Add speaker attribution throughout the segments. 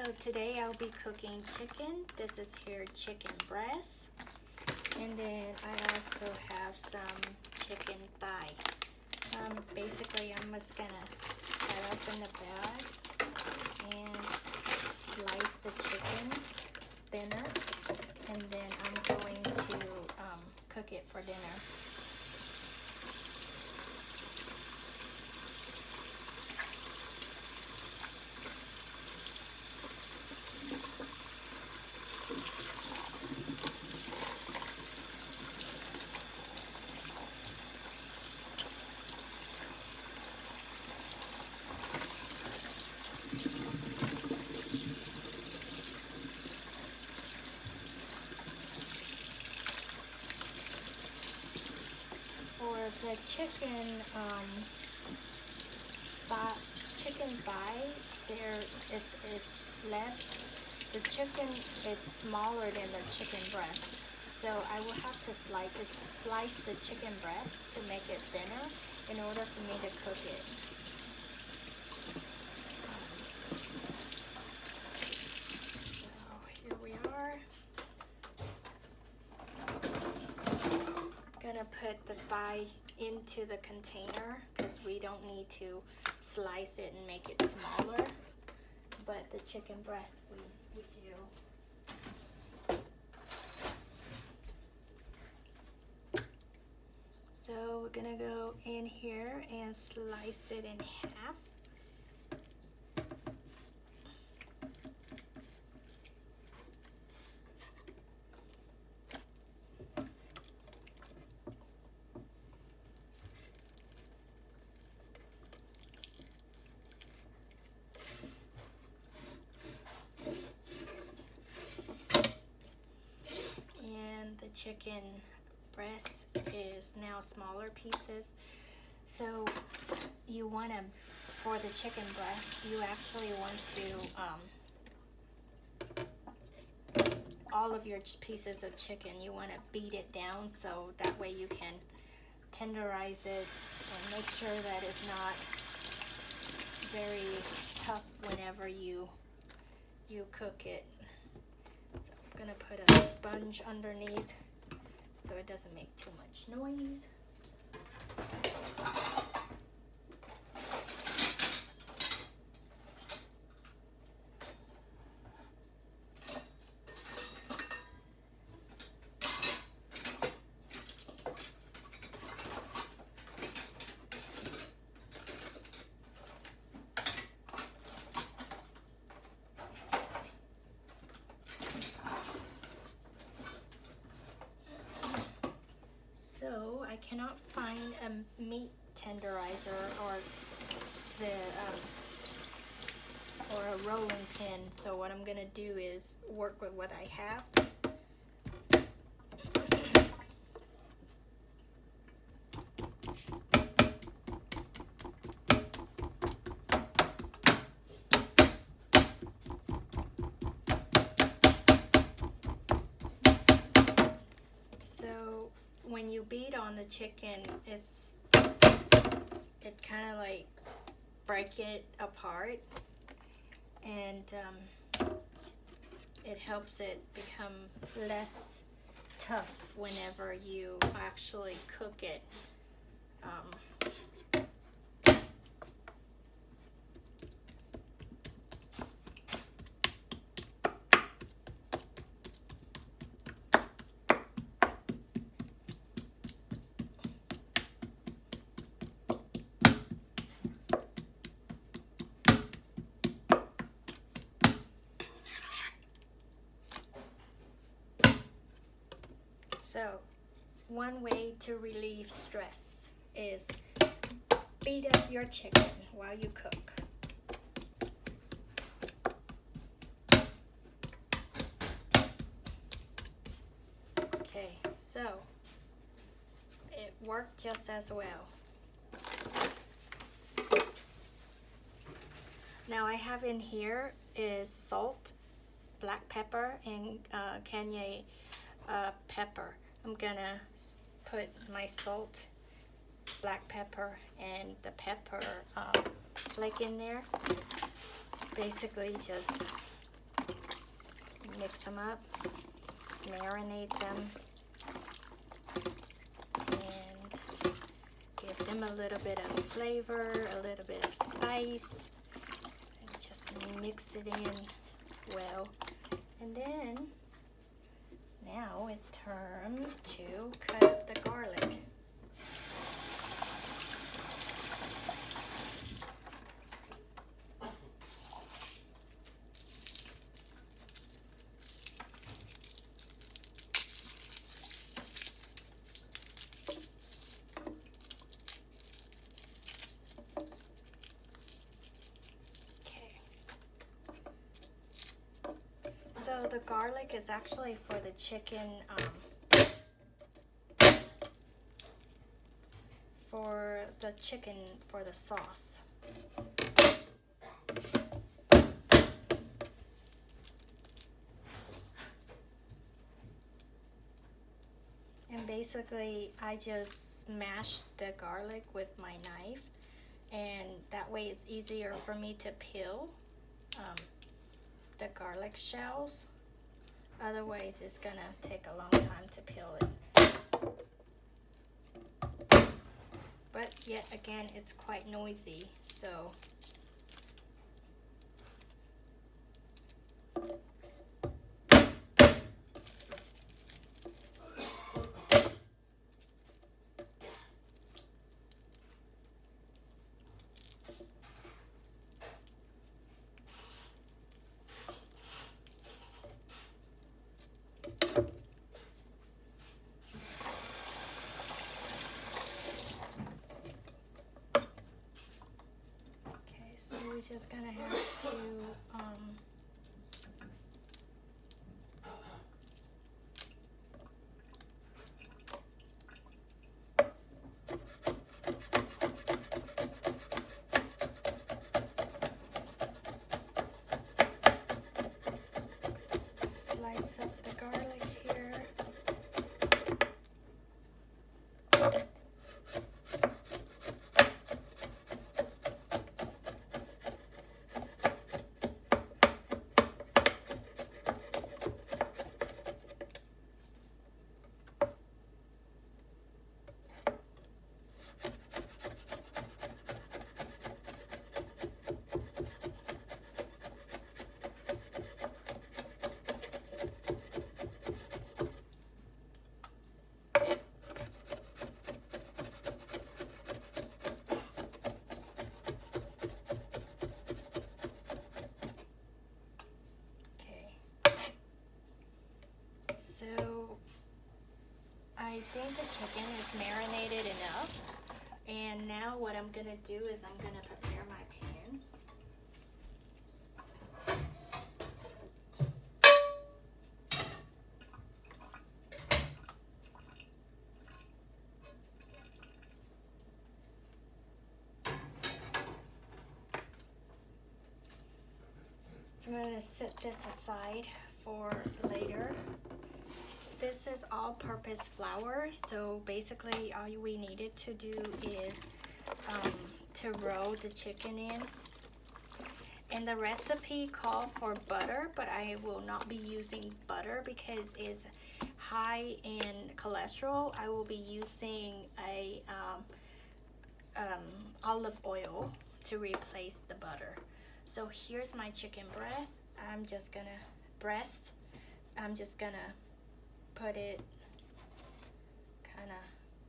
Speaker 1: So today I'll be cooking chicken. This is here chicken breast. And then I also have some chicken thigh. Basically I'm just gonna cut open the bags and slice the chicken thinner. And then I'm going to cook it for dinner. For the chicken thigh, it's less. The chicken is smaller than the chicken breast, so I will have to slice the chicken breast to make it thinner in order for me to cook it. So here we are. Gonna put the thigh into the container because we don't need to slice it and make it smaller, but the chicken breast we do. So we're gonna go in here and slice it in half. The chicken breast is now smaller pieces, so you want to, for the chicken breast, you actually want to all of your pieces of chicken, you want to beat it down so that way you can tenderize it and make sure that it's not very tough whenever you cook it. So I'm gonna put a sponge underneath so it doesn't make too much noise. So I cannot find a meat tenderizer or a rolling pin. So what I'm gonna do is work with what I have. When you beat on the chicken, it kind of like break it apart, and it helps it become less tough whenever you actually cook it. So, one way to relieve stress is beat up your chicken while you cook. Okay, so it worked just as well. Now I have in here is salt, black pepper, and cayenne pepper. I'm gonna put my salt, black pepper, and the pepper flake in there. Basically just mix them up, marinate them, and give them a little bit of flavor, a little bit of spice, and just mix it in well. And then now it's time to cut up the garlic. So the garlic is actually for the chicken, for the sauce. And basically, I just smash the garlic with my knife, and that way it's easier for me to peel the garlic shells. Otherwise, it's gonna take a long time to peel it. But yet again, it's quite noisy, so we're just gonna have to slice up the garlic here. So I think the chicken is marinated enough, and now what I'm gonna do is I'm gonna prepare my pan. So I'm gonna set this aside for later. This is all-purpose flour, so basically all we needed to do is to roll the chicken in. And the recipe called for butter, but I will not be using butter because it's high in cholesterol. I will be using a olive oil to replace the butter. So here's my chicken breast. I'm just gonna put it, kind of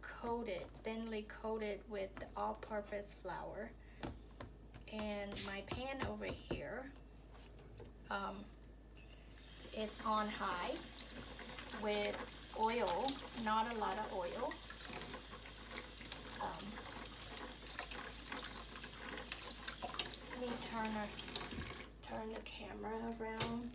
Speaker 1: coat it, thinly coat it with the all-purpose flour. And my pan over here is on high with oil, not a lot of oil. Let me turn the camera around.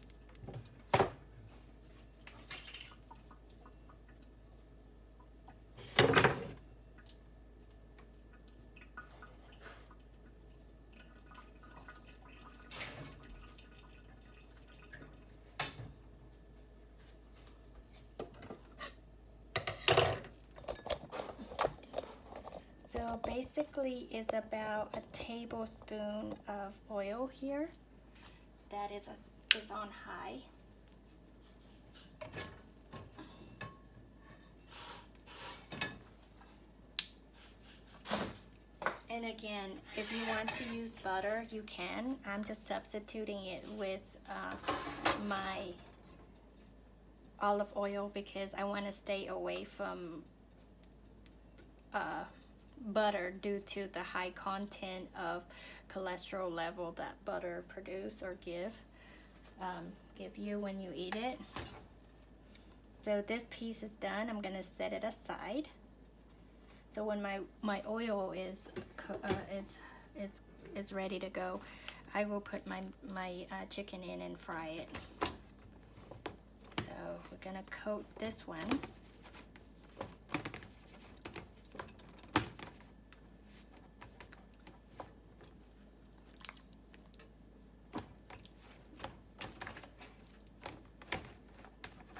Speaker 1: So basically it's about a tablespoon of oil here that is on high. And again, if you want to use butter, you can. I'm just substituting it with my olive oil because I want to stay away from butter due to the high content of cholesterol level that butter produce or give you when you eat it. So this piece is done. I'm gonna set it aside. So when my oil is ready to go, I will put my chicken in and fry it. So we're gonna coat this one.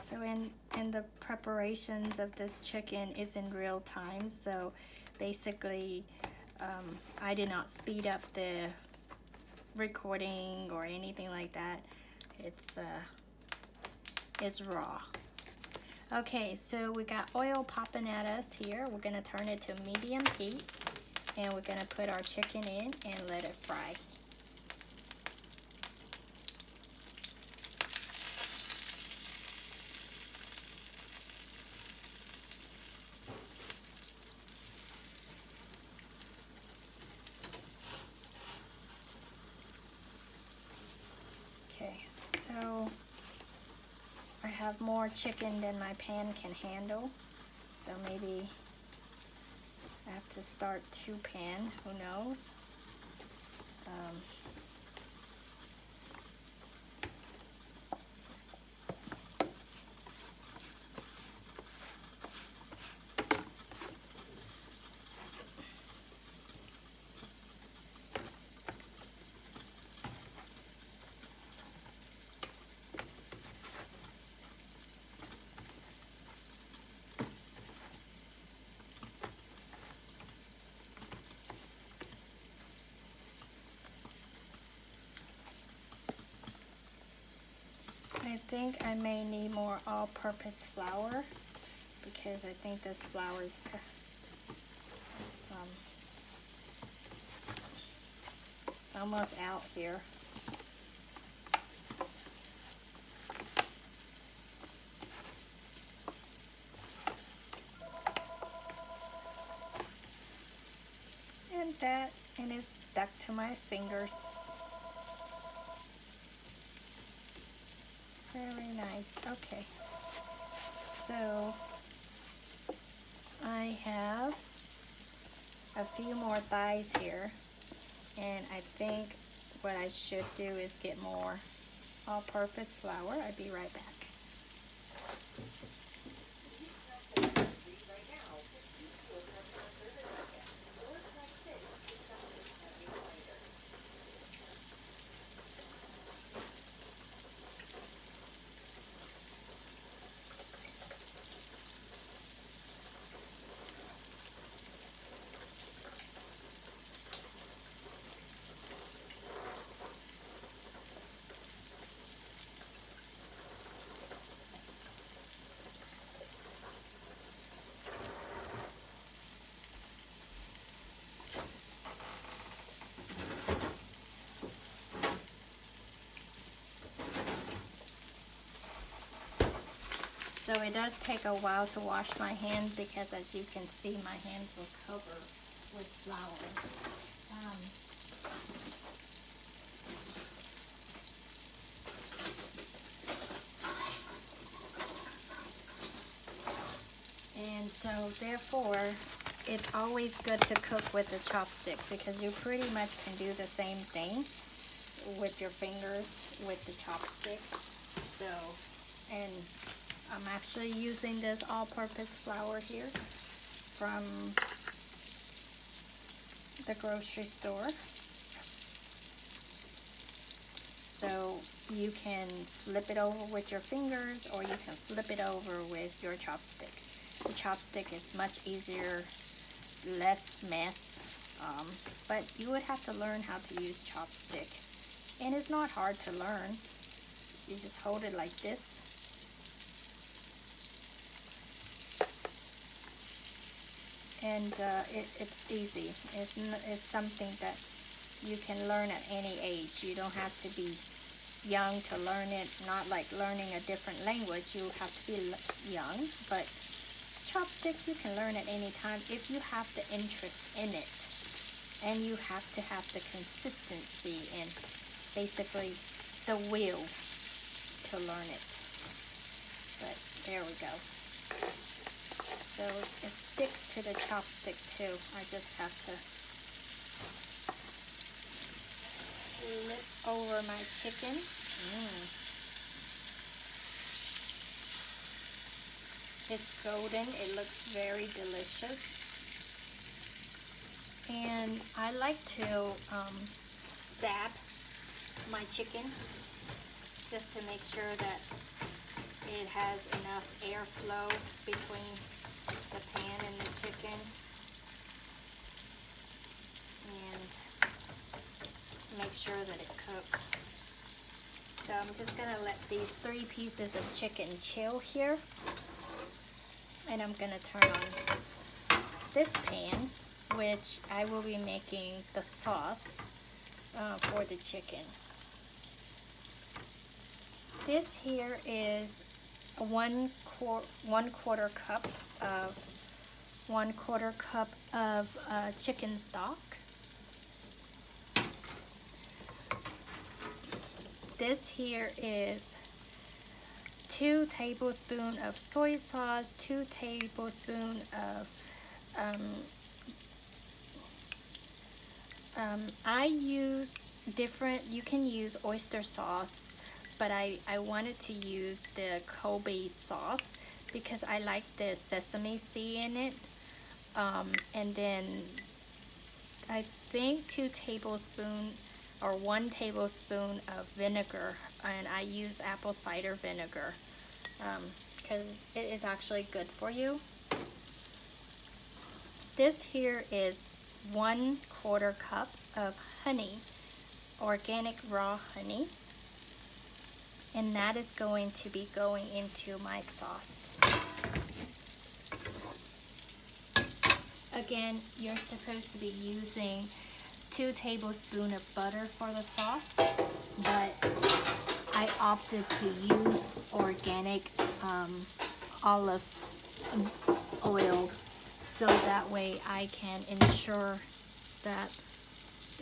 Speaker 1: So in the preparations of this chicken is in real time. So basically, I did not speed up the recording or anything like that. It's raw. Okay, so we got oil popping at us here. We're gonna turn it to medium heat, and we're gonna put our chicken in and let it fry. Okay, so I have more chicken than my pan can handle, so maybe I have to start 2 pan, who knows. I think I may need more all-purpose flour because I think this flour is it's almost out here. And it's stuck to my fingers. Very nice. Okay. So I have a few more thighs here, and I think what I should do is get more all-purpose flour. I'll be right back. So it does take a while to wash my hands because, as you can see, my hands will cover with flour. And so therefore, it's always good to cook with a chopstick because you pretty much can do the same thing with your fingers with the chopstick. So, and I'm actually using this all-purpose flour here from the grocery store. So you can flip it over with your fingers, or you can flip it over with your chopstick. The chopstick is much easier, less mess, but you would have to learn how to use chopstick. And it's not hard to learn. You just hold it like this, and it's easy. It's something that you can learn at any age. You don't have to be young to learn it, not like learning a different language. You have to be young, but chopstick you can learn at any time if you have the interest in it, and you have to have the consistency and basically the will to learn it. But there we go. So it sticks to the chopstick too. I just have to flip over my chicken. It's golden. It looks very delicious. And I like to stab my chicken just to make sure that it has enough airflow between the pan and the chicken, and make sure that it cooks. So I'm just gonna let these 3 pieces of chicken chill here, and I'm gonna turn on this pan, which I will be making the sauce for the chicken. This here is a 1/4 cup of chicken stock. This here is 2 tablespoons of soy sauce, 2 tablespoons of I use different, you can use oyster sauce, but I wanted to use the Kobe sauce because I like the sesame seed in it. And then I think 2 tablespoons or 1 tablespoon of vinegar, and I use apple cider vinegar because it is actually good for you. This here is 1/4 cup of honey, organic raw honey, and that is going to be going into my sauce. Again, you're supposed to be using 2 tablespoons of butter for the sauce, but I opted to use organic olive oil, so that way I can ensure that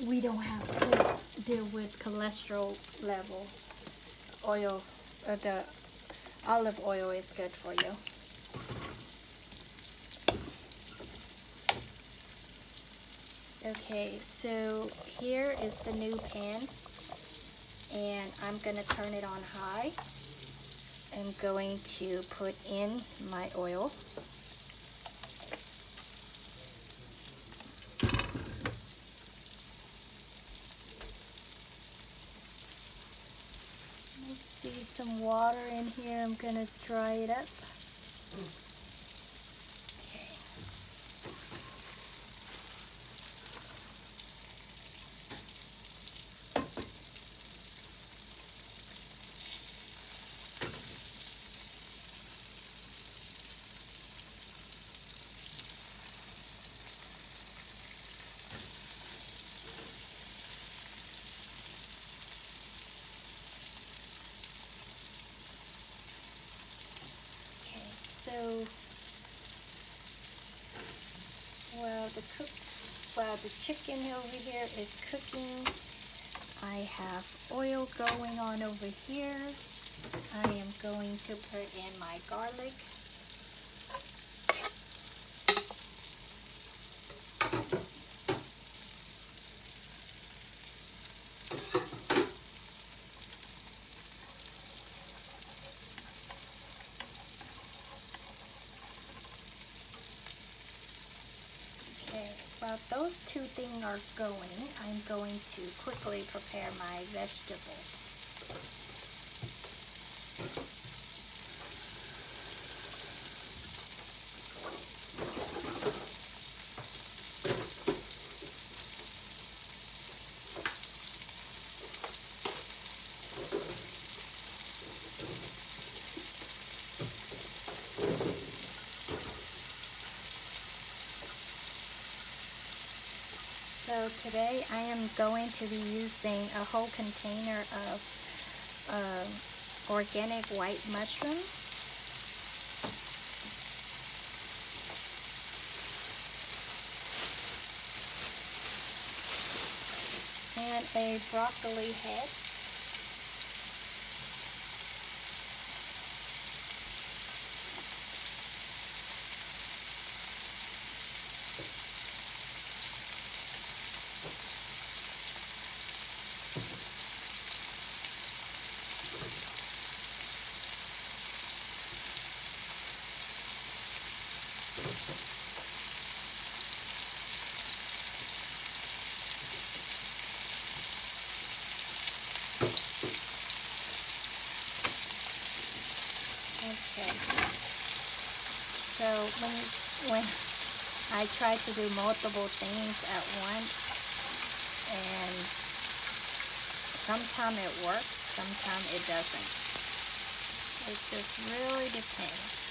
Speaker 1: we don't have to deal with cholesterol level. Oil, the olive oil is good for you. Okay, so here is the new pan, and I'm gonna turn it on high. I'm going to put in my oil. I see some water in here. I'm gonna dry it up. So, while the chicken over here is cooking, I have oil going on over here. I am going to put in my garlic. While those 2 things are going, I'm going to quickly prepare my vegetables. today I am going to be using a whole container of organic white mushroom. And a broccoli head. Okay, so when I try to do multiple things at once, and sometimes it works, sometimes it doesn't. It just really depends.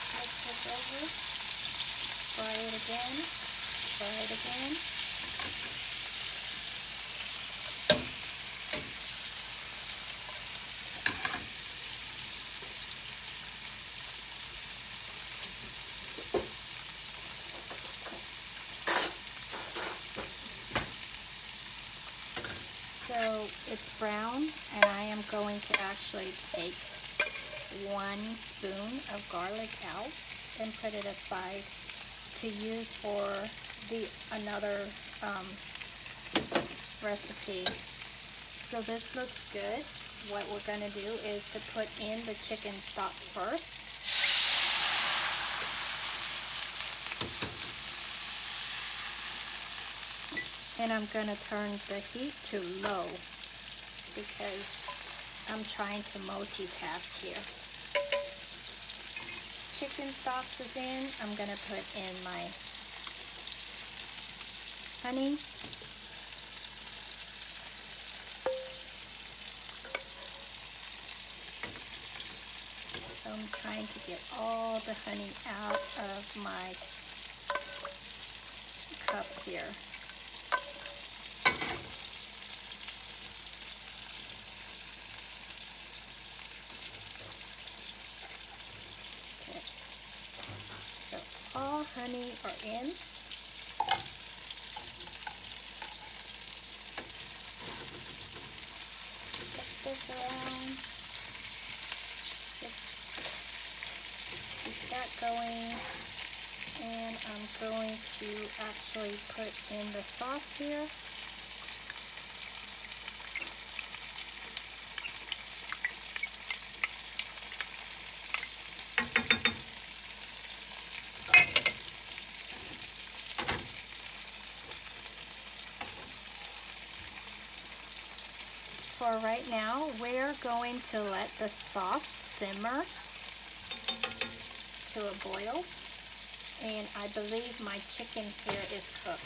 Speaker 1: Flip this over. Fry it again, fry it again. So it's brown, and I am going to actually take 1 spoon of garlic out and put it aside to use for another recipe. So this looks good. What we're going to do is to put in the chicken stock first. And I'm going to turn the heat to low because I'm trying to multitask here. Chicken stocks is in. I'm going to put in my honey. So I'm trying to get all the honey out of my cup here. Okay. So all honey are in. This around, keep that going, and I'm going to actually put in the sauce here. For right now, we're going to let the sauce simmer to a boil, and I believe my chicken here is cooked.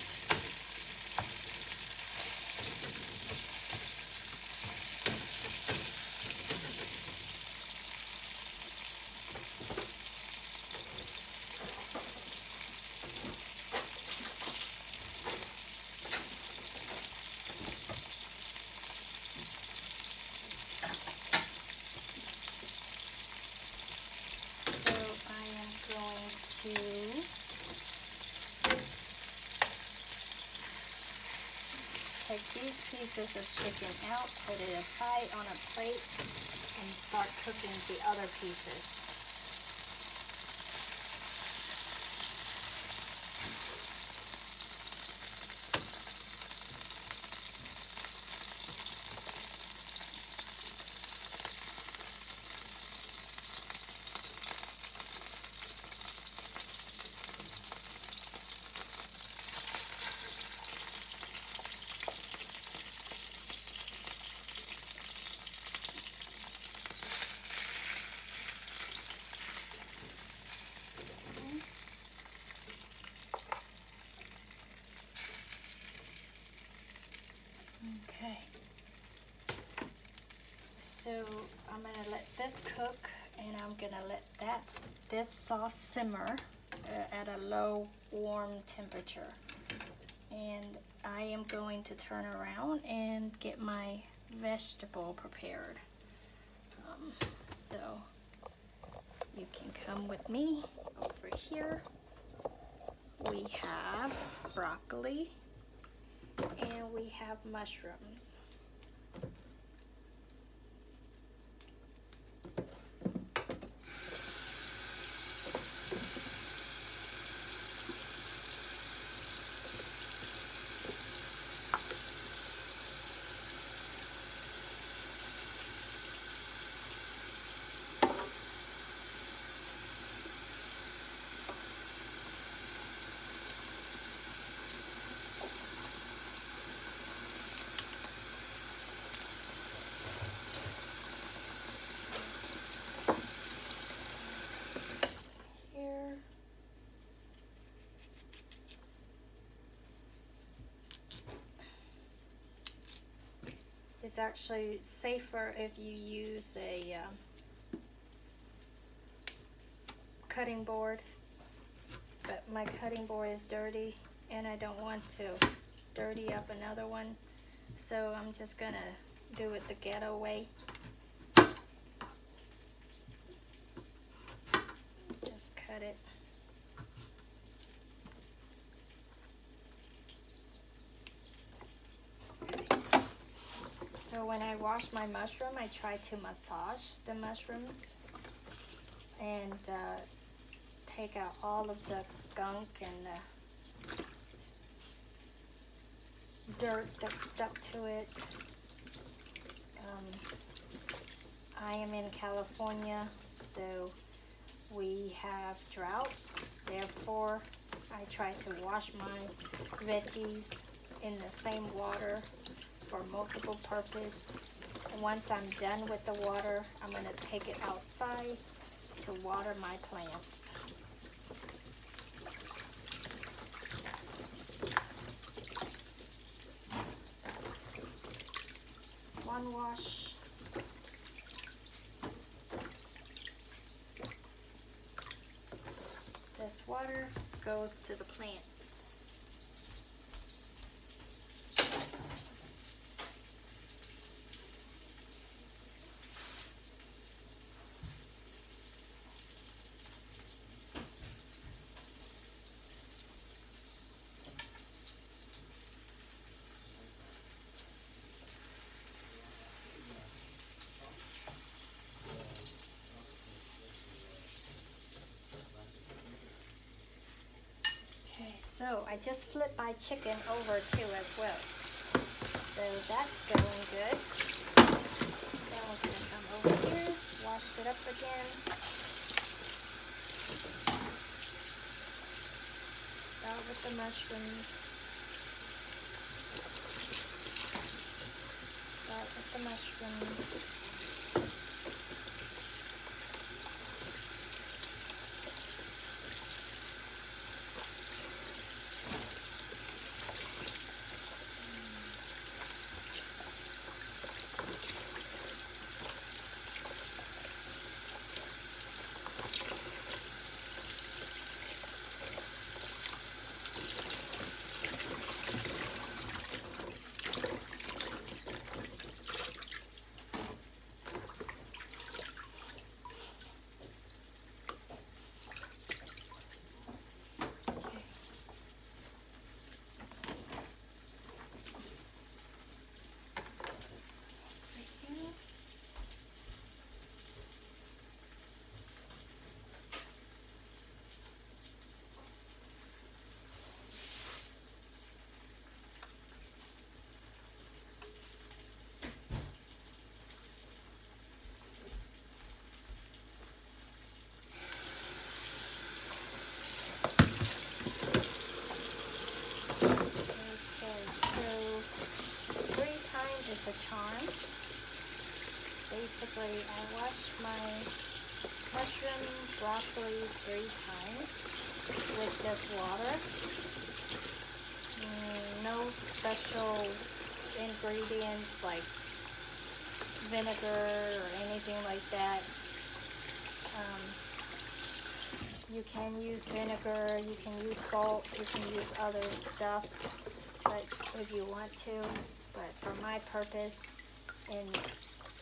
Speaker 1: Take these pieces of chicken out, put it aside on a plate, and start cooking the other pieces. this cook, and I'm gonna let this sauce simmer at a low warm temperature. And I am going to turn around and get my vegetable prepared. So you can come with me over here. We have broccoli and we have mushrooms. It's actually safer if you use a cutting board, but my cutting board is dirty and I don't want to dirty up another one, so I'm just gonna do it the ghetto way. Just cut it. So when I wash my mushroom, I try to massage the mushrooms and take out all of the gunk and the dirt that's stuck to it. I am in California, so we have drought. Therefore, I try to wash my veggies in the same water for multiple purpose. And once I'm done with the water, I'm going to take it outside to water my plants. One wash. This water goes to the plant. So I just flipped my chicken over too as well. So that's going good. Now I'm going to come over here, wash it up again. Start with the mushrooms. Start with the mushrooms. A charm. Basically, I wash my mushroom, broccoli 3 times with just water. No special ingredients like vinegar or anything like that. You can use vinegar, you can use salt, you can use other stuff, but if you want to. But for my purpose, and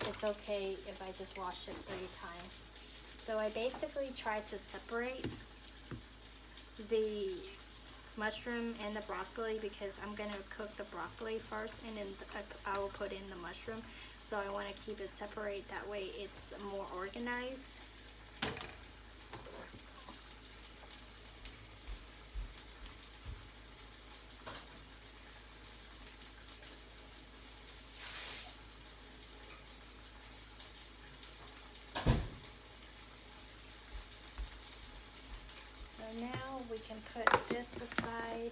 Speaker 1: it's okay if I just wash it 3 times. So I basically try to separate the mushroom and the broccoli because I'm going to cook the broccoli first and then I will put in the mushroom. So I want to keep it separate, that way it's more organized. So now we can put this aside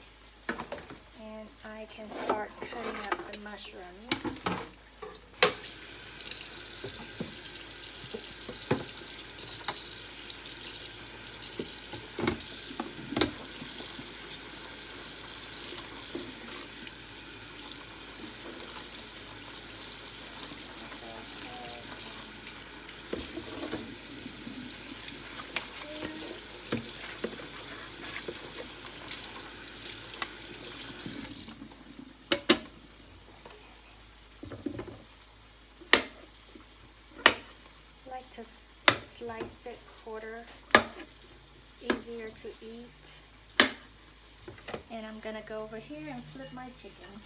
Speaker 1: and I can start cutting up the mushrooms. To slice it quarter, easier to eat. And I'm gonna go over here and flip my chicken.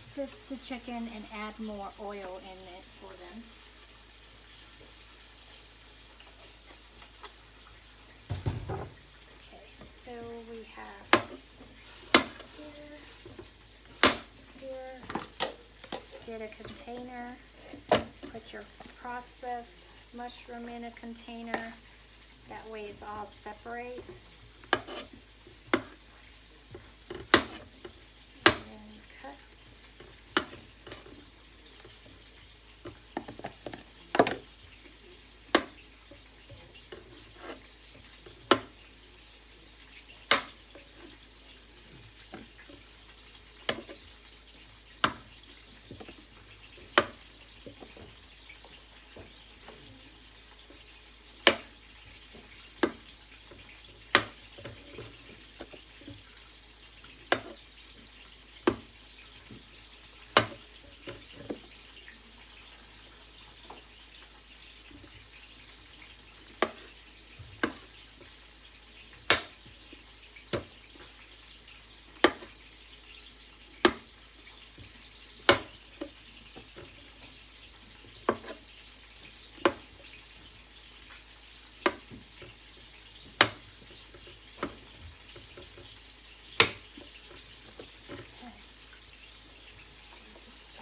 Speaker 1: Flip the chicken and add more oil in it for them. So we have here, get a container, put your processed mushroom in a container, that way it's all separate. And cut.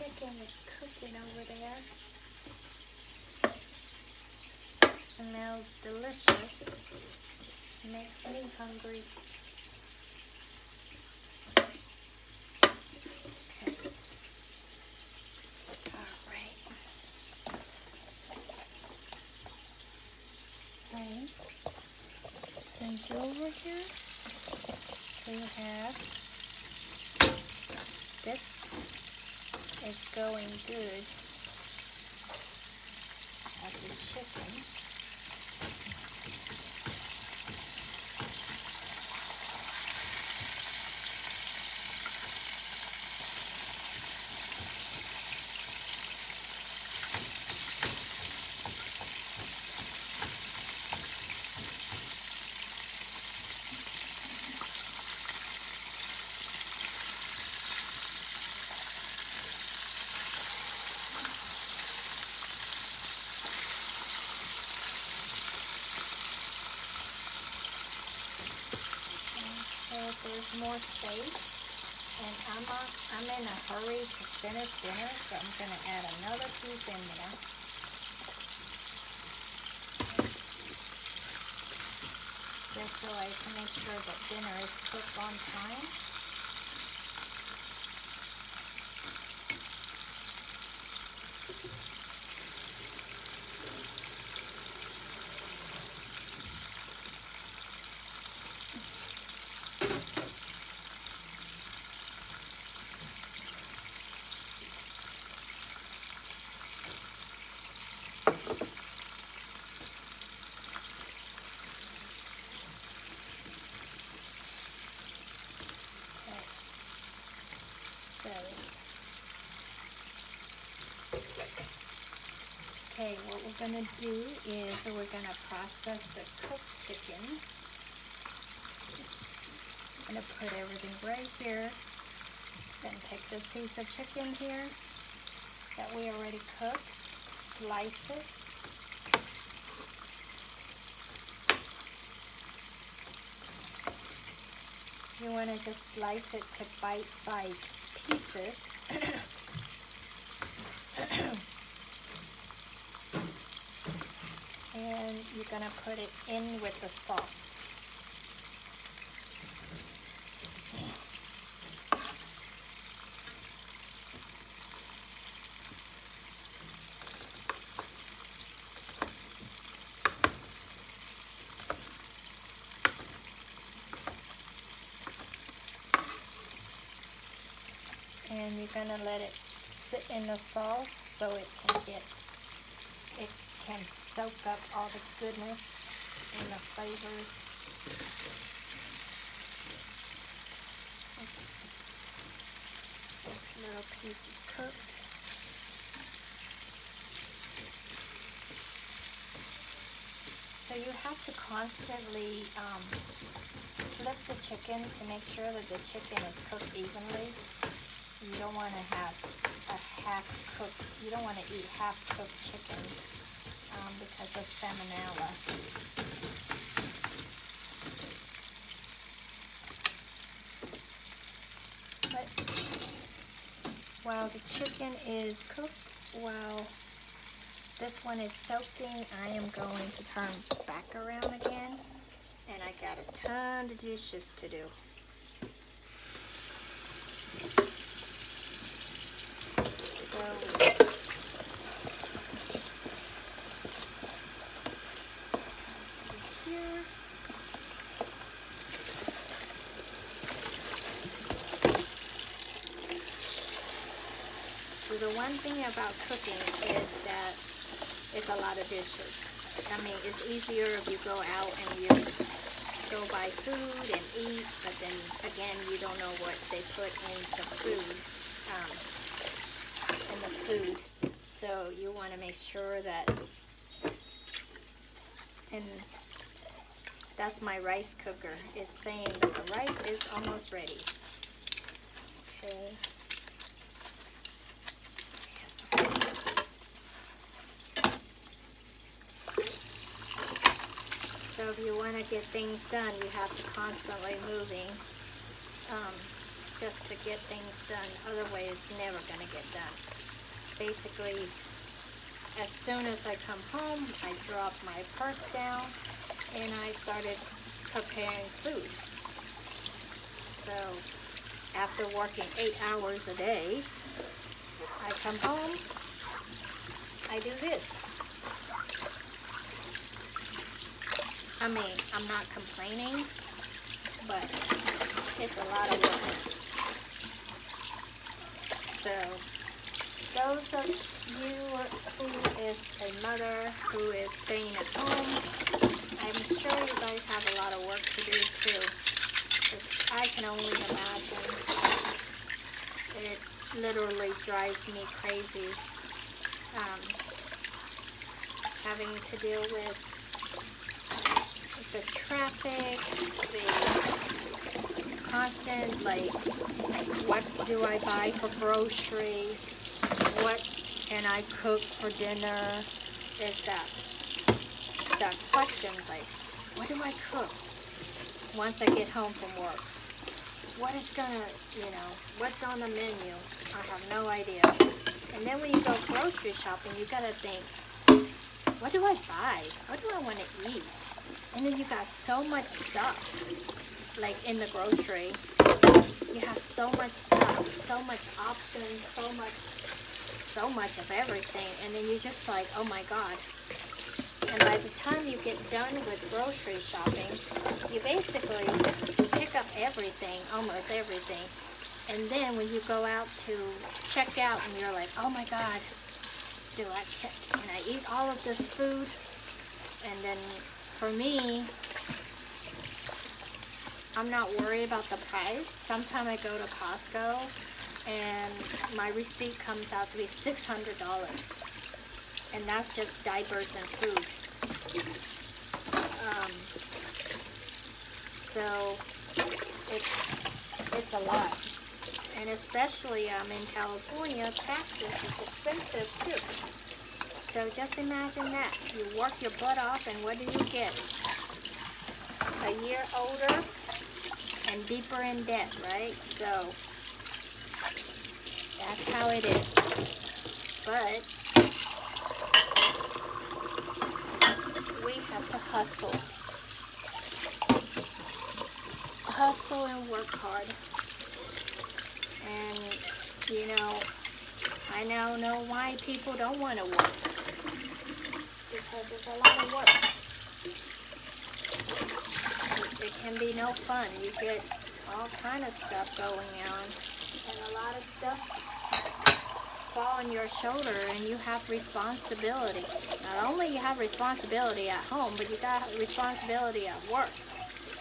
Speaker 1: Chicken is cooking over there. Smells delicious. Makes me hungry. Okay. Alright. Okay. Then go over here. We have this is going good as the chicken. There's more space, and I'm in a hurry to finish dinner, so I'm going to add another piece in there. Just so I can make sure that dinner is cooked on time. Okay, what we're gonna do is we're gonna process the cooked chicken. I'm gonna put everything right here. Then take this piece of chicken here that we already cooked, slice it. You want to just slice it to bite-sized pieces. And you're going to put it in with the sauce. And you're going to let it sit in the sauce so it can soak up all the goodness and the flavors. This little piece is cooked. So you have to constantly flip the chicken to make sure that the chicken is cooked evenly. You don't want to have you don't want to eat half-cooked chicken because of salmonella. But while the chicken is cooked, while this one is soaking, I am going to turn back around again, and I got a ton of dishes to do. So the one thing about cooking is that it's a lot of dishes. I mean, it's easier if you go out and you go buy food and eat, but then again, you don't know what they put in the food. So you want to make sure that, and that's my rice cooker. It's saying that the rice is almost ready. Okay. So if you want to get things done, you have to constantly moving just to get things done. Otherwise, it's never going to get done. Basically, as soon as I come home, I drop my purse down and I started preparing food. So after working 8 hours a day, I come home, I do this. I mean, I'm not complaining, but it's a lot of work. So those of you who is a mother who is staying at home, I'm sure you guys have a lot of work to do too. I can only imagine. It literally drives me crazy having to deal with the traffic, the constant, like, what do I buy for grocery? What can I cook for dinner? Is that question, like, what do I cook once I get home from work? What is gonna, what's on the menu? I have no idea. And then when you go grocery shopping, you gotta think, what do I buy? What do I want to eat? And then you got so much stuff, like in the grocery. You have so much stuff, so much options, so much of everything. And then you're just like, oh my God. And by the time you get done with grocery shopping, you basically pick up everything, almost everything. And then when you go out to check out and you're like, oh my God, can I eat all of this food? And then for me, I'm not worried about the price. Sometimes I go to Costco and my receipt comes out to be $600. and that's just diapers and food. So it's a lot, and especially in California, taxes is expensive too. So just imagine that you work your butt off, and what do you get? A year older and deeper in debt, right? So that's how it is. But we have to hustle. Hustle and work hard. And, you know, I now know why people don't want to work. Because it's a lot of work. It can be no fun. You get all kind of stuff going on. And a lot of stuff fall on your shoulder, and you have responsibility. Not only you have responsibility at home, but you got responsibility at work.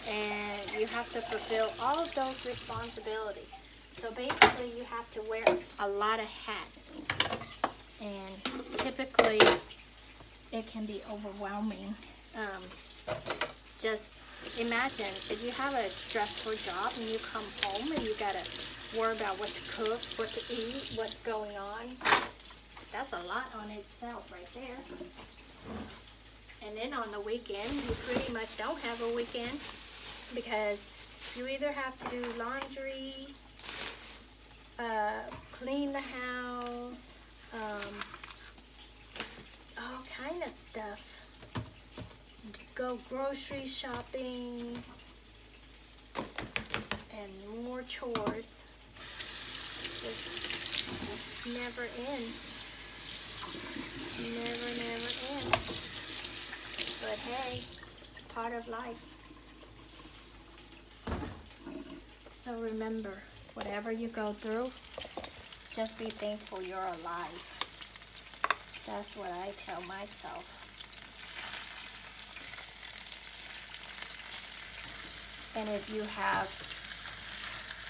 Speaker 1: And you have to fulfill all of those responsibilities. So basically you have to wear a lot of hats. And typically it can be overwhelming. Just imagine if you have a stressful job and you come home and you gotta worry about what to cook, what to eat, what's going on. That's a lot on itself right there. And then on the weekend, you pretty much don't have a weekend, because you either have to do laundry, clean the house, all kind of stuff. Go grocery shopping, and more chores. Just never ends. Never ends. But hey, part of life. So remember, whatever you go through, just be thankful you're alive. That's what I tell myself. And if you have,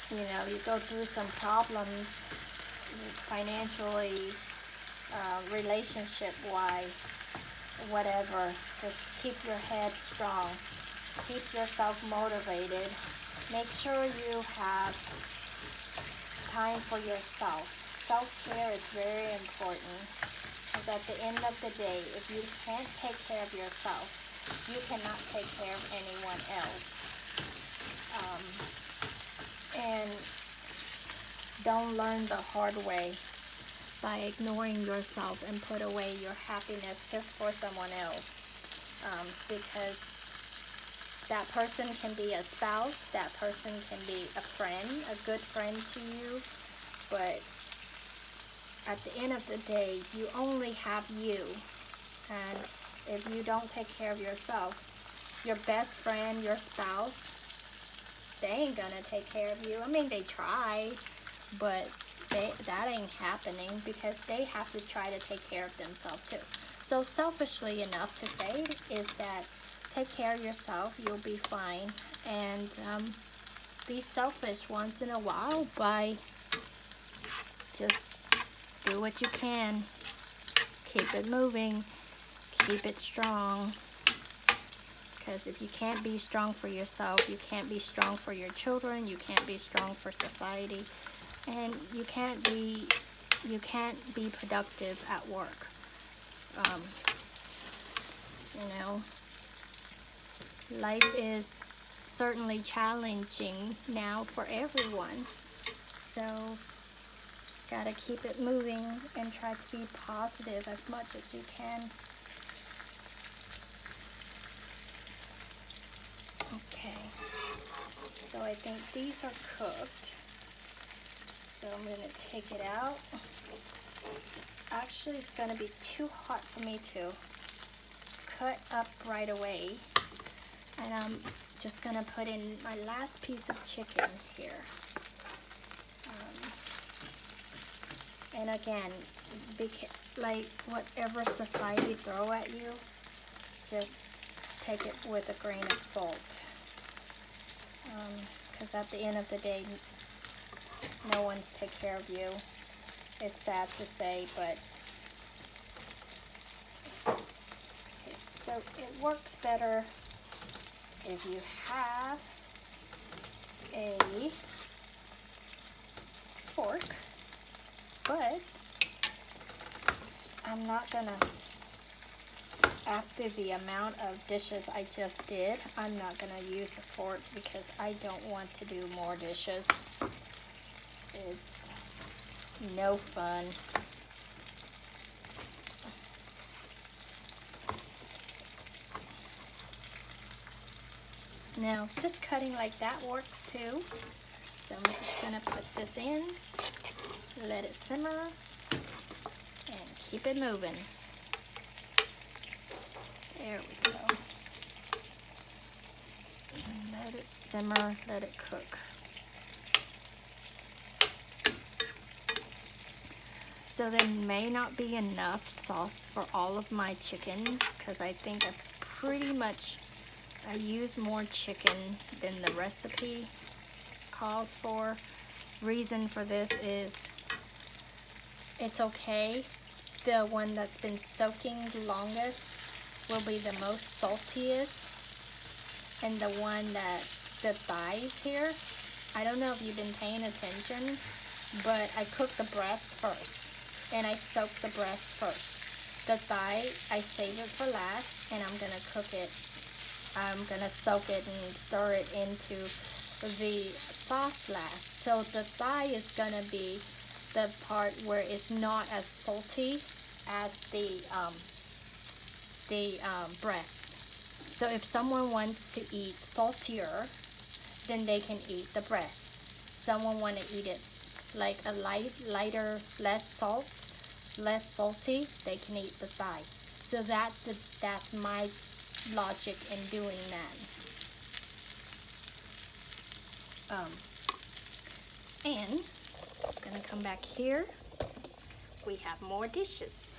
Speaker 1: you go through some problems financially, relationship-wise, whatever, just keep your head strong. Keep yourself motivated. Make sure you have time for yourself. Self-care is very important, because at the end of the day, if you can't take care of yourself, you cannot take care of anyone else. And don't learn the hard way by ignoring yourself and put away your happiness just for someone else. Because that person can be a spouse, that person can be a friend, a good friend to you, but at the end of the day, you only have you. And if you don't take care of yourself, your best friend, your spouse, they ain't gonna take care of you. I mean, they try, but that ain't happening, because they have to try to take care of themselves too. So selfishly enough to say is that take care of yourself, you'll be fine. And be selfish once in a while by just do what you can. Keep it moving, keep it strong. Because if you can't be strong for yourself, you can't be strong for your children, you can't be strong for society, and you can't be productive at work. Life is certainly challenging now for everyone. So, gotta keep it moving and try to be positive as much as you can. Okay, so I think these are cooked. So I'm going to take it out. Actually, it's going to be too hot for me to cut up right away. And I'm just going to put in my last piece of chicken here. And again, like whatever society throw at you, just take it with a grain of salt. Because at the end of the day, no one's take care of you. It's sad to say, but So it works better if you have a fork, but I'm not gonna, after the amount of dishes I just did, I'm not gonna use a fork because I don't want to do more dishes. It's no fun. Now, just cutting like that works too. So I'm just gonna put this in, let it simmer, and keep it moving. There we go. And let it simmer, let it cook. So there may not be enough sauce for all of my chickens because I think I use more chicken than the recipe calls for. Reason for this is it's okay. The one that's been soaking the longest will be the most saltiest, and the one that the thighs here, I don't know if you've been paying attention, but I cook the breast first and I soak the breast first. The thigh, I save it for last, and I'm gonna cook it. I'm gonna soak it and stir it into the sauce last. So the thigh is gonna be the part where it's not as salty as the breast. So if someone wants to eat saltier, then they can eat the breast. Someone want to eat it like a lighter, less salty, they can eat the thigh. So that's my logic in doing that. And I'm gonna come back here. We have more dishes.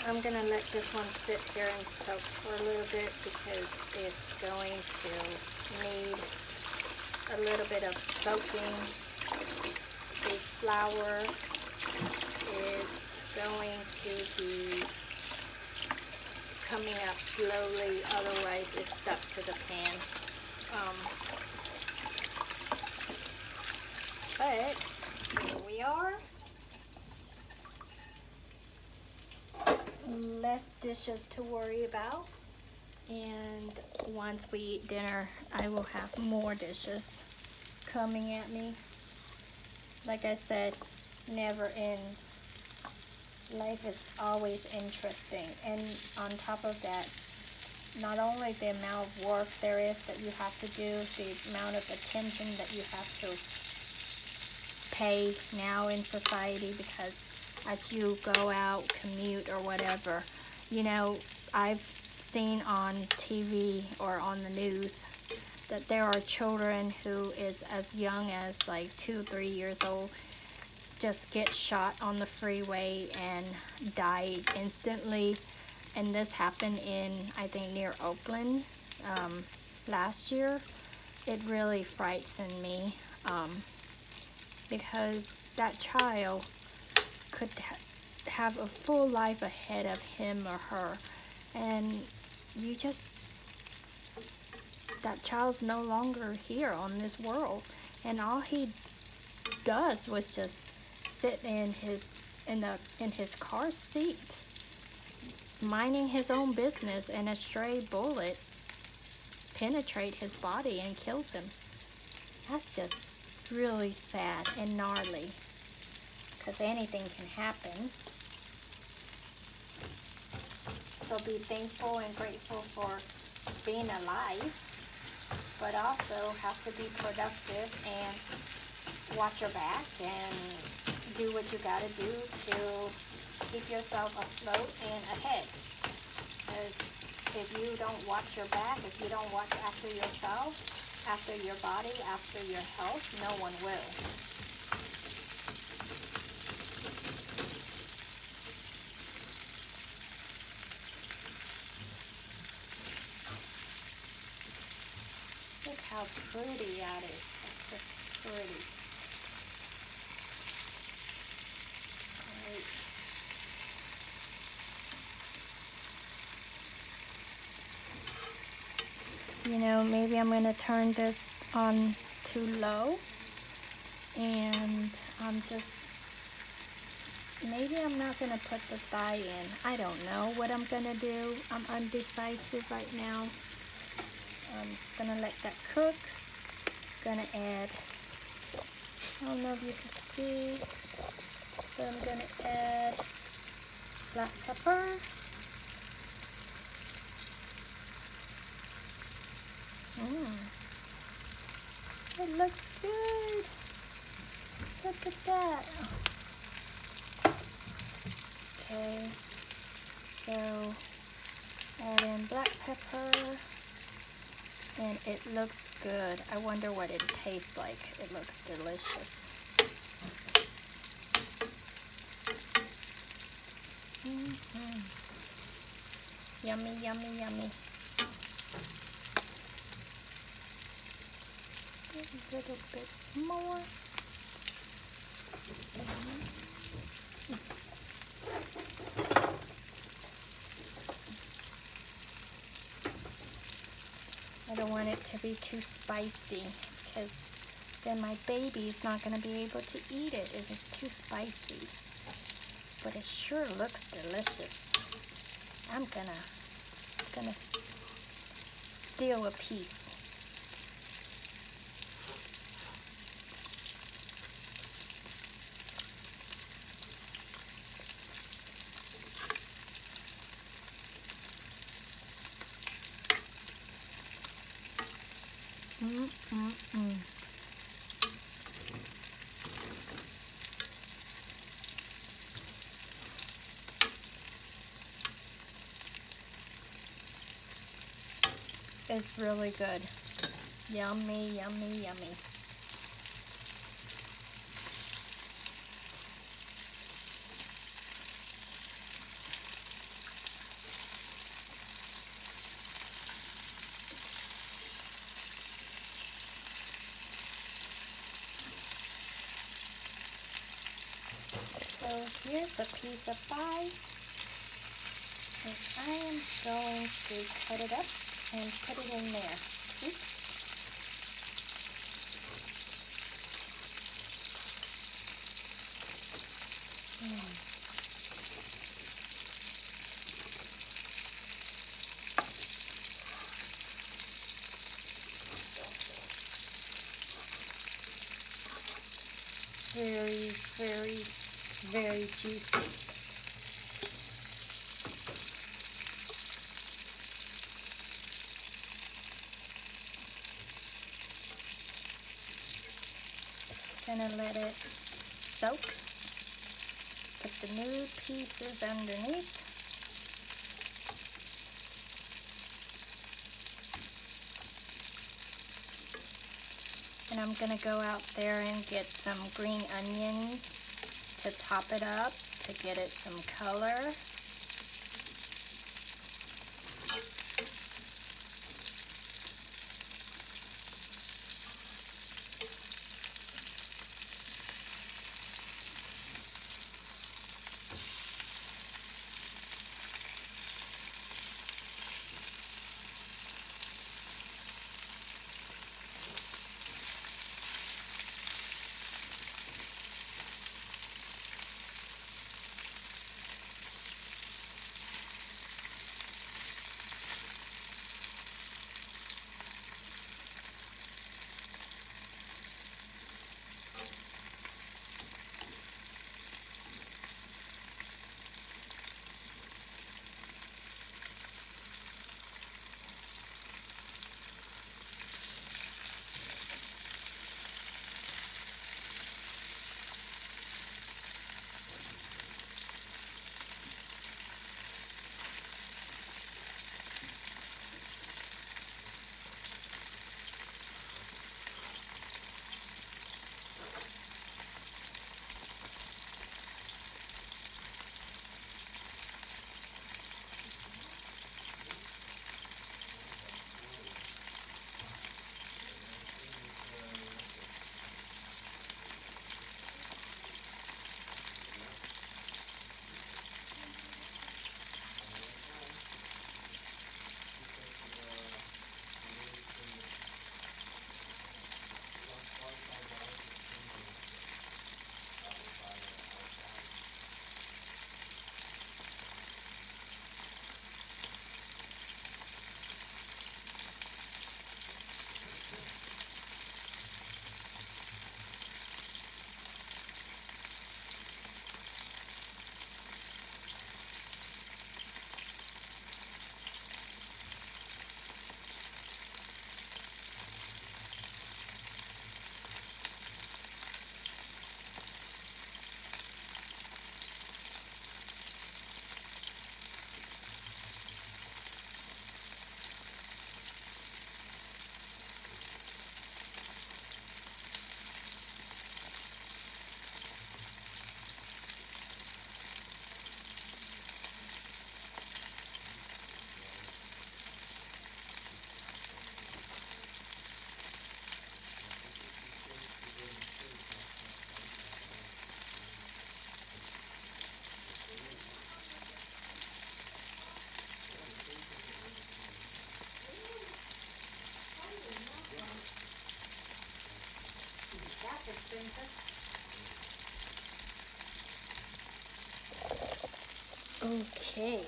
Speaker 1: I'm gonna let this one sit here and soak for a little bit because it's going to need a little bit of soaking. The flour is going to be coming up slowly, otherwise it's stuck to the pan. But here we are. Less dishes to worry about, and once we eat dinner I will have more dishes coming at me. Like I said, never ends. Life is always interesting, and on top of that, not only the amount of work there is that you have to do, the amount of attention that you have to pay now in society, because as you go out, commute or whatever, you know, I've seen on TV or on the news that there are children who is as young as like 2-3 years old just get shot on the freeway and died instantly. And this happened in, I think, near Oakland last year. It really frightens me because that child could have a full life ahead of him or her, and that child's no longer here on this world, and all he does was just sit in his car seat minding his own business, and a stray bullet penetrate his body and kills him. That's just really sad and gnarly, because anything can happen. So be thankful and grateful for being alive, but also have to be productive and watch your back and do what you gotta do to keep yourself afloat and ahead. Because if you don't watch your back, if you don't watch after yourself, after your body, after your health, no one will. how pretty that is. That's just pretty. Right. You know, maybe I'm going to turn this on too low, and maybe I'm not going to put the thigh in. I don't know what I'm going to do. I'm undecisive right now. I'm going to let that cook. Going to add, I don't know if you can see, but I'm going to add black pepper. It looks good. Look at that. Okay, so add in black pepper, and it looks good. I wonder what it tastes like. It looks delicious. Yummy, yummy, yummy. A little bit more. I don't want it to be too spicy, because then my baby's not going to be able to eat it if it's too spicy. But it sure looks delicious. I'm gonna steal a piece. It's really good. Yummy, yummy, yummy. So here's a piece of thigh, and I am going to cut it up and put it in there. Oops. Very, very, very juicy. Gonna let it soak. Put the new pieces underneath. And I'm gonna go out there and get some green onions to top it up, to get it some color. Okay,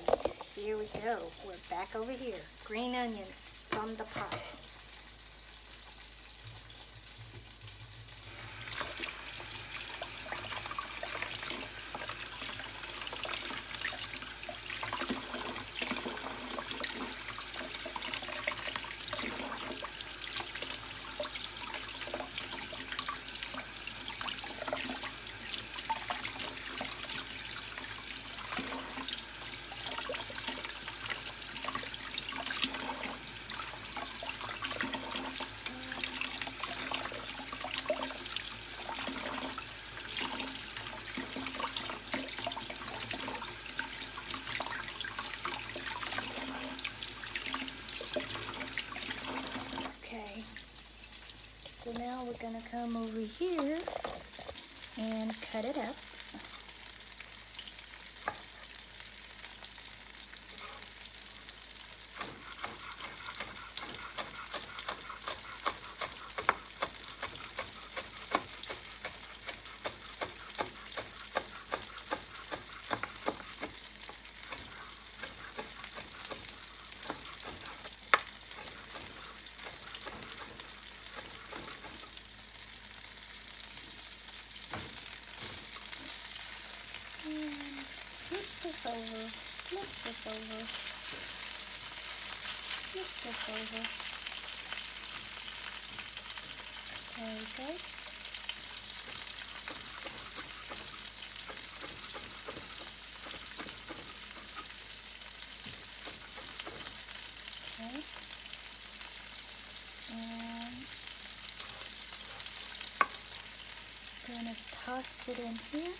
Speaker 1: here we go. We're back over here. Green onion from the pot. Okay, so now we're gonna come over here and cut it up. Flip this over, flip this over, flip this over. There we go. Okay. And gonna toss it in here.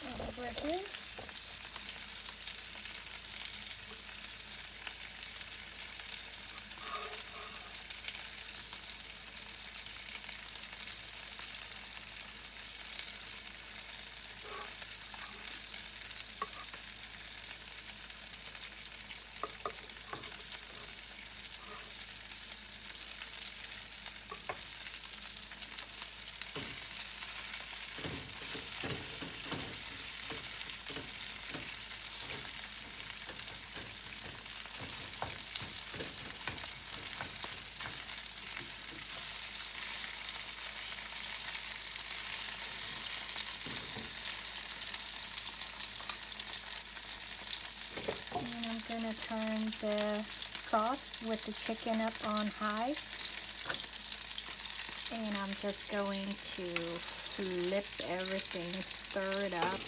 Speaker 1: Over here. And I'm gonna turn the sauce with the chicken up on high. And I'm just going to flip everything, stir it up.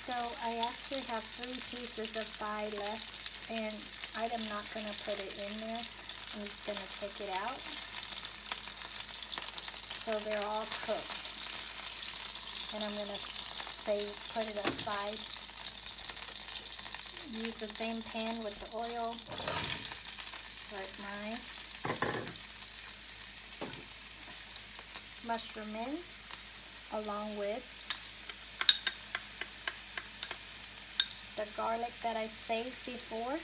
Speaker 1: So I actually have 3 pieces of thigh left, and I'm not going to put it in there. I'm just going to take it out. So they're all cooked. And I'm going to put it aside. Use the same pan with the oil, like mine. Mushroom in, along with the garlic that I saved before.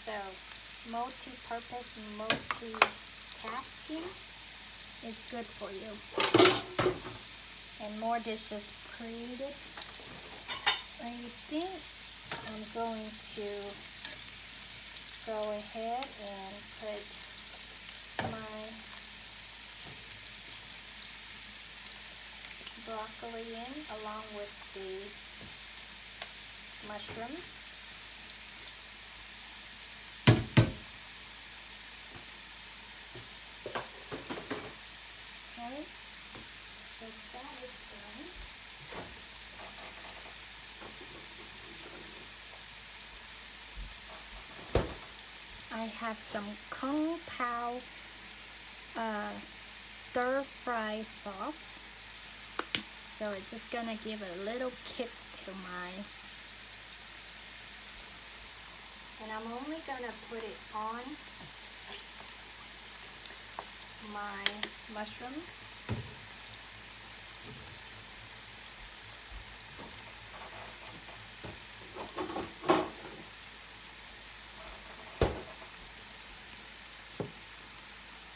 Speaker 1: So, multi-purpose, multitasking is good for you. And more dishes created. I think I'm going to go ahead and put my broccoli in along with the mushroom. Okay. have some Kung Pao stir fry sauce. So it's just gonna give a little kick to my, and I'm only gonna put it on my mushrooms.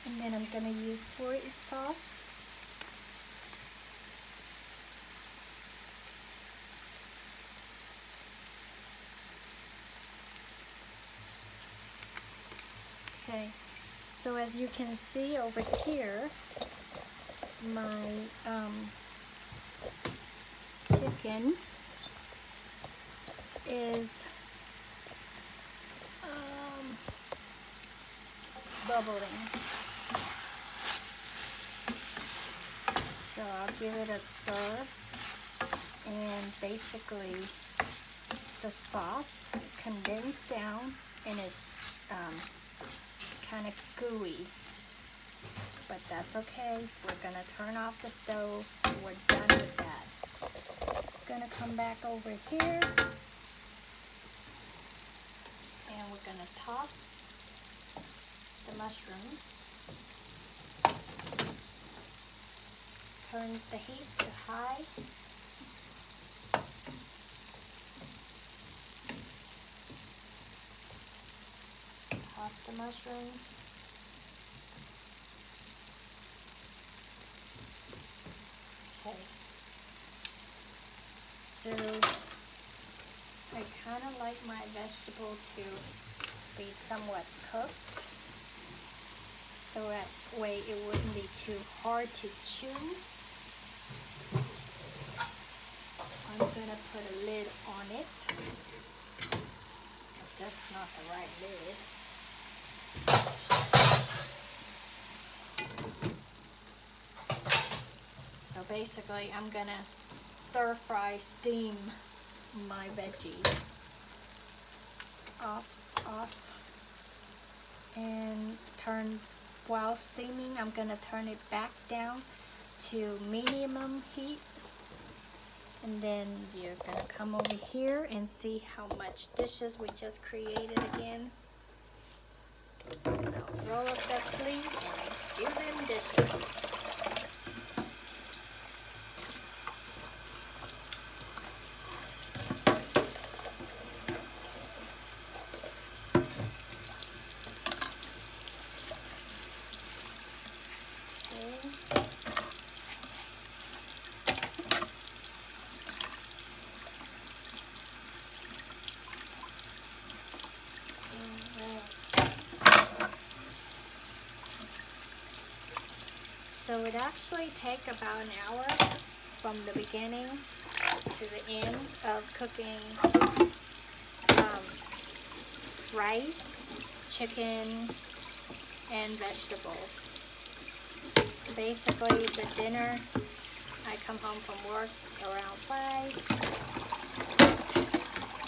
Speaker 1: And then I'm gonna use soy sauce. Okay, so as you can see over here, my chicken is bubbling. So I'll give it a stir, and basically the sauce condensed down and it's kind of gooey, but that's okay. We're gonna turn off the stove. We're done with that. Gonna come back over here and we're gonna toss the mushrooms. Turn the heat to high. Toss the mushroom. Okay. So I kind of like my vegetable to be somewhat cooked, so that way it wouldn't be too hard to chew. I'm gonna put a lid on it. That's not the right lid. So basically I'm gonna stir fry, steam my veggies. Off, and turn, while steaming I'm gonna turn it back down to medium heat, and then you're gonna come over here and see how much dishes we just created again. So now roll up that sleeve and do them dishes. So it actually takes about an hour from the beginning to the end of cooking rice, chicken, and vegetables. Basically the dinner, I come home from work around 5.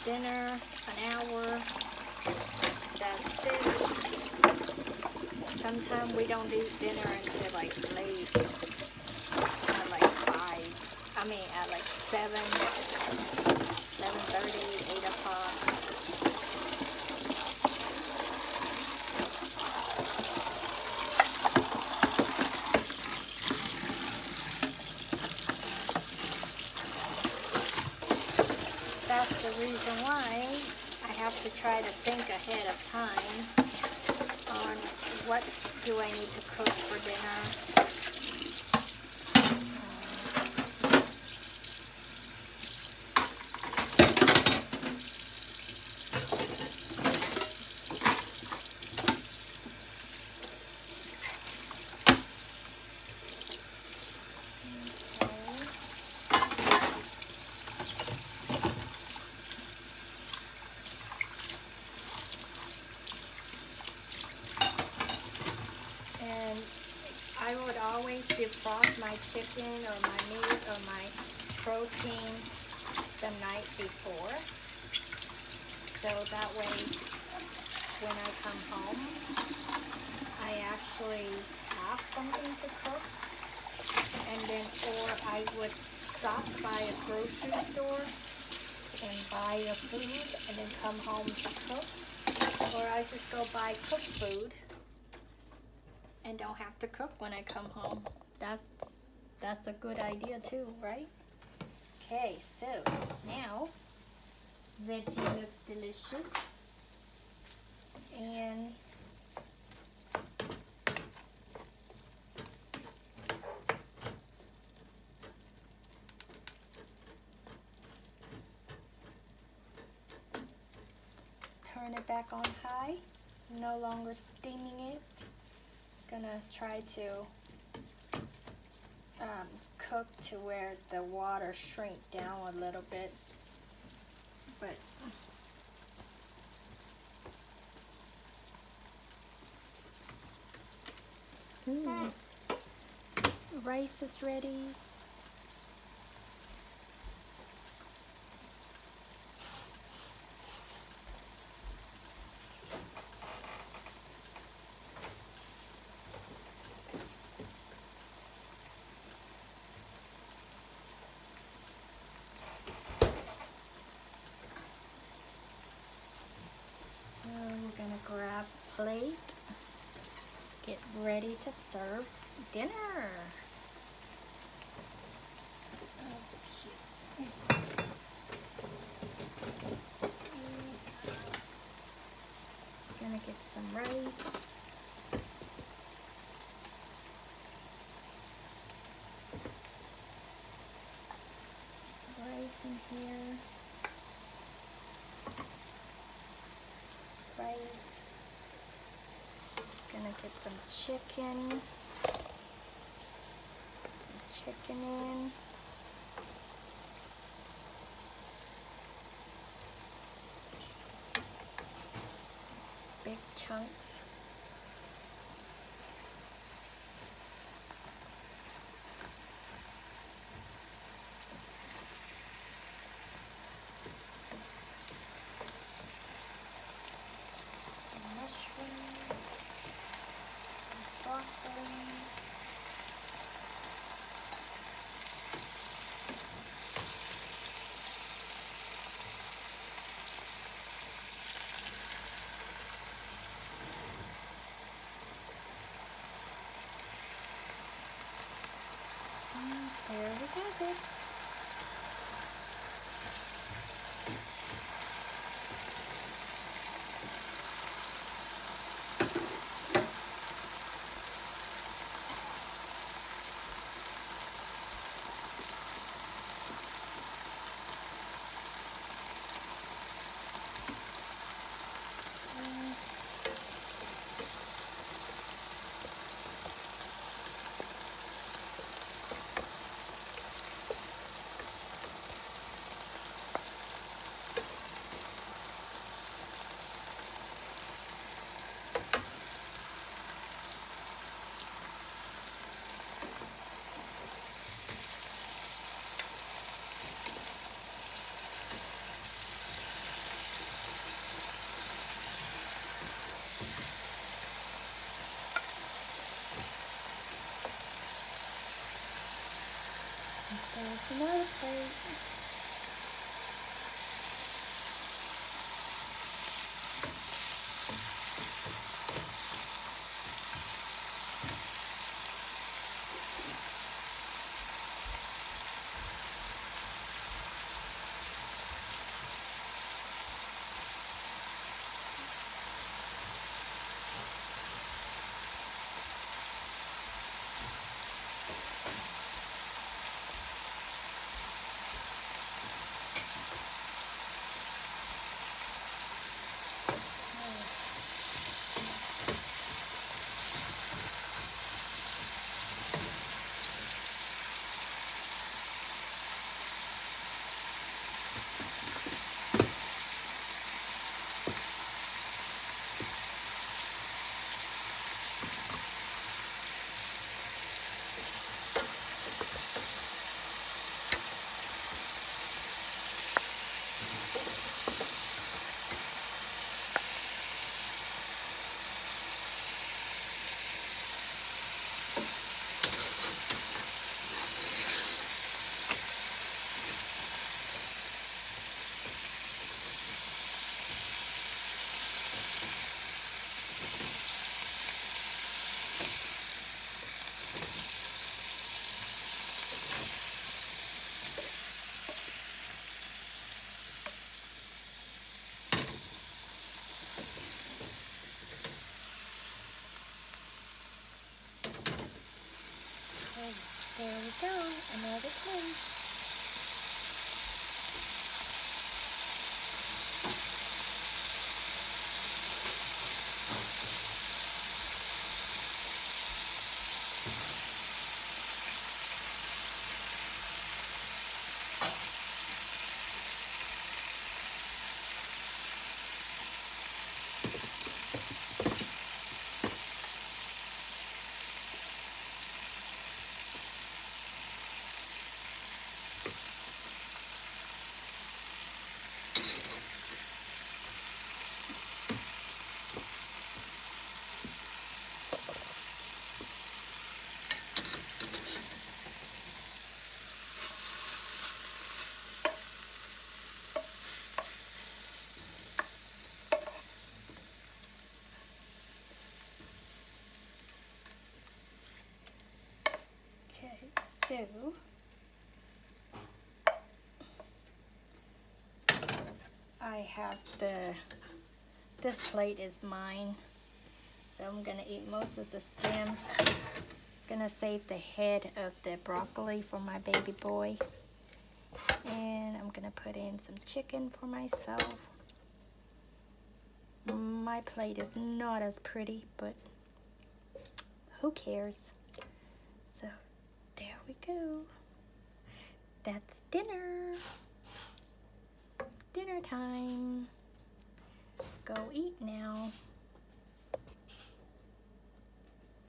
Speaker 1: Dinner, an hour, that's 6. Sometimes we don't eat dinner until like late, at like 5. I mean at like 7, 7:30, 8 o'clock. That's the reason why I have to try to think ahead of time on what do I need to cook for dinner. I would always defrost my chicken or my meat or my protein the night before, so that way when I come home, I actually have something to cook, and then, or I would stop by a grocery store and buy a food and then come home to cook, or I just go buy cooked food and don't have to cook when I come home. That's a good idea too, right? Okay, so now veggie looks delicious, and turn it back on high. No longer steaming it. Gonna try to cook to where the water shrink down a little bit, but rice is ready. So we're gonna grab a plate, get ready to serve dinner. Gonna get some rice. Rice in here. Rice. Gonna get some chicken. Put some chicken in. Big chunks. Some mushrooms. Some broccoli. There we have it. There's another plate. I have this plate is mine, so I'm gonna eat most of the stem. Gonna save the head of the broccoli for my baby boy, and I'm gonna put in some chicken for myself. My plate is not as pretty, but who cares? So there we go. That's dinner. Dinner time. Go eat now.